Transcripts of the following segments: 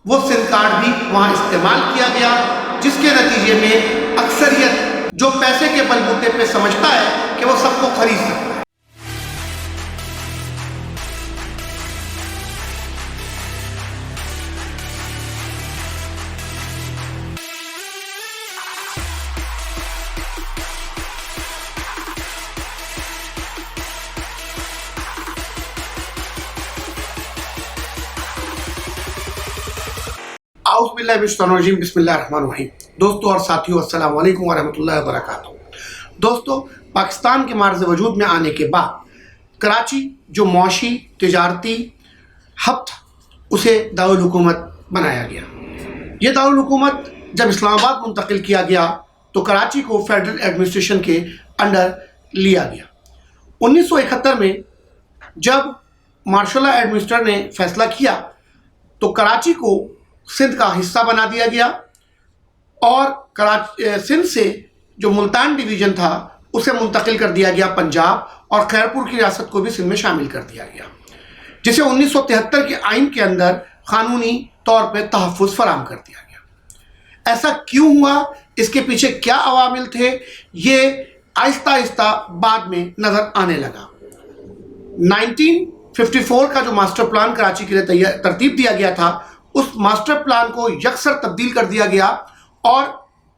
وہ سم کارڈ بھی وہاں استعمال کیا گیا، جس کے نتیجے میں اکثریت جو پیسے کے بلبوتے پہ سمجھتا ہے کہ وہ سب کو خرید سکتا ہے۔ اعوذ باللہ من الشیطان الرجیم، بسم اللہ الرحمن الرحیم۔ دوستو اور ساتھیو، السلام علیکم ورحمۃ اللہ وبرکاتہ۔ دوستو، پاکستان کے معرض وجود میں آنے کے بعد کراچی جو معاشی تجارتی ہب تھا اسے دارالحکومت بنایا گیا۔ یہ دارالحکومت جب اسلام آباد منتقل کیا گیا تو کراچی کو فیڈرل ایڈمنسٹریشن کے انڈر لیا گیا۔ 1971 میں جب مارشل لا ایڈمنسٹر نے فیصلہ کیا تو کراچی کو سندھ کا حصہ بنا دیا گیا اور سندھ سے جو ملتان ڈویژن تھا اسے منتقل کر دیا گیا پنجاب، اور خیرپور کی ریاست کو بھی سندھ میں شامل کر دیا گیا، جسے 1973 کے آئین کے اندر قانونی طور پہ تحفظ فراہم کر دیا گیا۔ ایسا کیوں ہوا، اس کے پیچھے کیا عوامل تھے، یہ آہستہ آہستہ بعد میں نظر آنے لگا۔ 1954 کا جو ماسٹر پلان کراچی کے لیے ترتیب دیا گیا تھا، اس ماسٹر پلان کو یکسر تبدیل کر دیا گیا، اور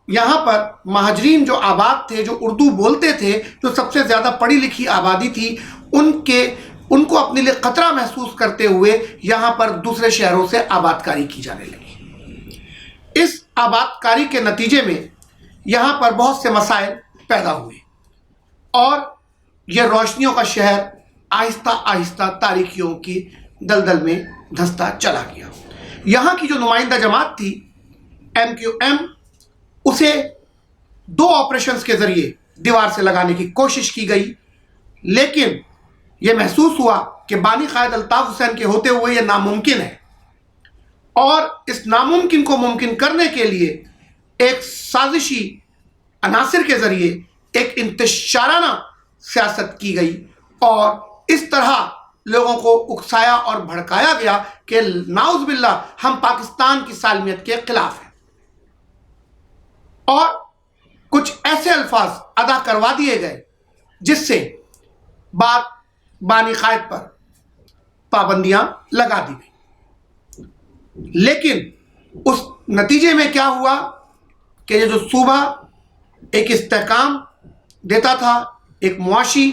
یہاں پر مہاجرین جو آباد تھے، جو اردو بولتے تھے، جو سب سے زیادہ پڑھی لکھی آبادی تھی، ان کو اپنے لیے خطرہ محسوس کرتے ہوئے یہاں پر دوسرے شہروں سے آباد کاری کی جانے لگی۔ اس آباد کاری کے نتیجے میں یہاں پر بہت سے مسائل پیدا ہوئے اور یہ روشنیوں کا شہر آہستہ آہستہ تاریکیوں کی دلدل میں دھنستا چلا گیا۔ یہاں کی جو نمائندہ جماعت تھی MQM، اسے 2 آپریشنز کے ذریعے دیوار سے لگانے کی کوشش کی گئی، لیکن یہ محسوس ہوا کہ بانی قائد الطاف حسین کے ہوتے ہوئے یہ ناممکن ہے، اور اس ناممکن کو ممکن کرنے کے لیے ایک سازشی عناصر کے ذریعے ایک انتشارانہ سیاست کی گئی، اور اس طرح لوگوں کو اکسایا اور بھڑکایا گیا کہ نعوذ باللہ ہم پاکستان کی سالمیت کے خلاف ہیں، اور کچھ ایسے الفاظ ادا کروا دیے گئے جس سے بانی قائد پر پابندیاں لگا دی گئی۔ لیکن اس نتیجے میں کیا ہوا کہ یہ جو صوبہ ایک استحکام دیتا تھا، ایک معاشی،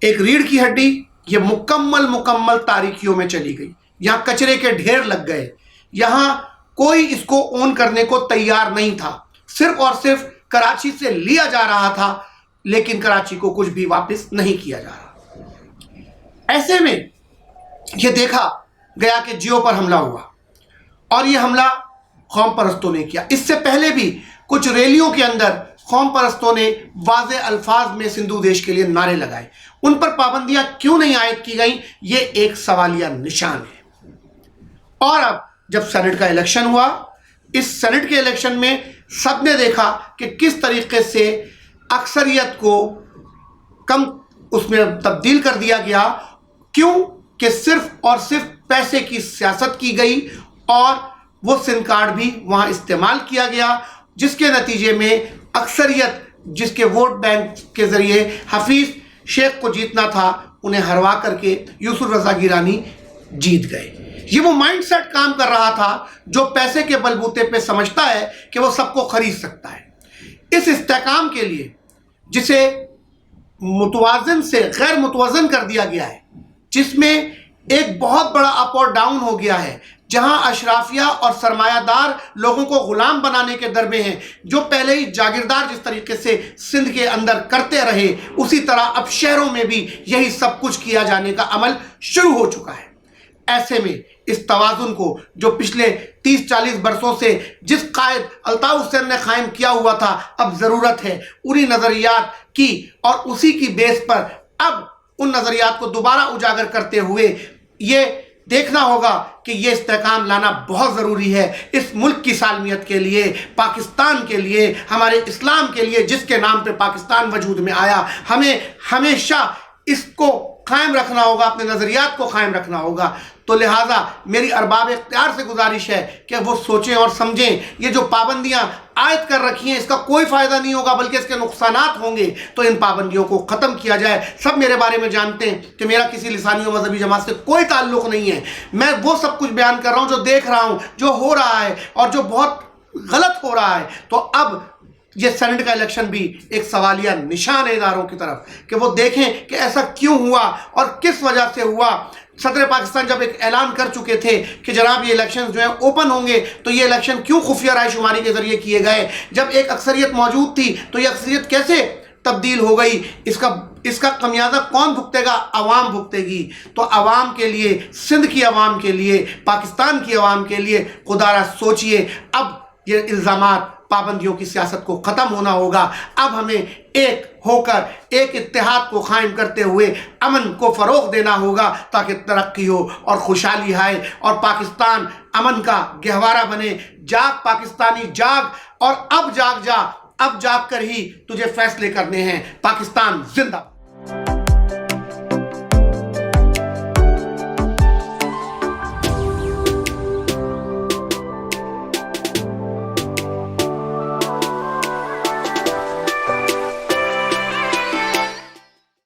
ایک ریڑھ کی ہڈی، یہ مکمل تاریکیوں میں چلی گئی۔ یہاں کچرے کے ڈھیر لگ گئے، یہاں کوئی اس کو اون کرنے کو تیار نہیں تھا، صرف اور صرف کراچی سے لیا جا رہا تھا، لیکن کراچی کو کچھ بھی واپس نہیں کیا جا رہا۔ ایسے میں یہ دیکھا گیا کہ جیو پر حملہ ہوا، اور یہ حملہ قوم پرستوں نے کیا۔ اس سے پہلے بھی کچھ ریلیوں کے اندر قوم پرستوں نے واضح الفاظ میں سندھو دیش کے لیے نعرے لگائے۔ ان پر پابندیاں کیوں نہیں عائد کی گئیں، یہ ایک سوالیہ نشان ہے۔ اور اب جب سینٹ کا الیکشن ہوا، اس سینٹ کے الیکشن میں سب نے دیکھا کہ کس طریقے سے اکثریت کو کم اس میں تبدیل کر دیا گیا، کیوں کہ صرف اور صرف پیسے کی سیاست کی گئی، اور وہ سم کارڈ بھی وہاں استعمال کیا گیا، جس کے نتیجے میں اکثریت جس کے ووٹ بینک کے ذریعے حفیظ شیخ کو جیتنا تھا، انہیں ہروا کر کے یوسف رضا گیلانی جیت گئے۔ یہ وہ مائنڈ سیٹ کام کر رہا تھا جو پیسے کے بلبوتے پہ سمجھتا ہے کہ وہ سب کو خرید سکتا ہے۔ اس استحکام کے لیے جسے متوازن سے غیر متوازن کر دیا گیا ہے، جس میں ایک بہت بڑا اپ اور ڈاؤن ہو گیا ہے، جہاں اشرافیہ اور سرمایہ دار لوگوں کو غلام بنانے کے در میں ہیں، جو پہلے ہی جاگیردار جس طریقے سے سندھ کے اندر کرتے رہے، اسی طرح اب شہروں میں بھی یہی سب کچھ کیا جانے کا عمل شروع ہو چکا ہے۔ ایسے میں اس توازن کو جو پچھلے 30-40 برسوں سے جس قائد الطاف حسین نے قائم کیا ہوا تھا، اب ضرورت ہے انہی نظریات کی، اور اسی کی بیس پر اب ان نظریات کو دوبارہ اجاگر کرتے ہوئے یہ دیکھنا ہوگا کہ یہ استحکام لانا بہت ضروری ہے اس ملک کی سالمیت کے لیے، پاکستان کے لیے، ہمارے اسلام کے لیے، جس کے نام پہ پاکستان وجود میں آیا۔ ہمیں ہمیشہ اس کو قائم رکھنا ہوگا، اپنے نظریات کو قائم رکھنا ہوگا۔ تو لہٰذا میری ارباب اختیار سے گزارش ہے کہ وہ سوچیں اور سمجھیں یہ جو پابندیاں عائد کر رکھی ہیں اس کا کوئی فائدہ نہیں ہوگا بلکہ اس کے نقصانات ہوں گے، تو ان پابندیوں کو ختم کیا جائے۔ سب میرے بارے میں جانتے ہیں کہ میرا کسی لسانی و مذہبی جماعت سے کوئی تعلق نہیں ہے، میں وہ سب کچھ بیان کر رہا ہوں جو دیکھ رہا ہوں، جو ہو رہا ہے اور جو بہت غلط ہو رہا ہے۔ تو اب یہ سینٹ کا الیکشن بھی ایک سوالیہ نشان ہے اداروں کی طرف کہ وہ دیکھیں کہ ایسا کیوں ہوا اور کس وجہ سے ہوا۔ صدر پاکستان جب ایک اعلان کر چکے تھے کہ جناب یہ الیکشن جو ہیں اوپن ہوں گے، تو یہ الیکشن کیوں خفیہ رائے شماری کے ذریعے کیے گئے؟ جب ایک اکثریت موجود تھی تو یہ اکثریت کیسے تبدیل ہو گئی؟ اس کا خمیازہ کون بھگتے گا؟ عوام بھگتے گی۔ تو عوام کے لیے، سندھ کی عوام کے لیے، پاکستان کی عوام کے لیے خدا را سوچئے، اب یہ الزامات، پابندیوں کی سیاست کو ختم ہونا ہوگا۔ اب ہمیں ایک ہو کر ایک اتحاد کو قائم کرتے ہوئے امن کو فروغ دینا ہوگا تاکہ ترقی ہو اور خوشحالی آئے اور پاکستان امن کا گہوارہ بنے۔ جاگ پاکستانی جاگ، اور اب جاگ جا، اب جاگ کر ہی تجھے فیصلے کرنے ہیں۔ پاکستان زندہ۔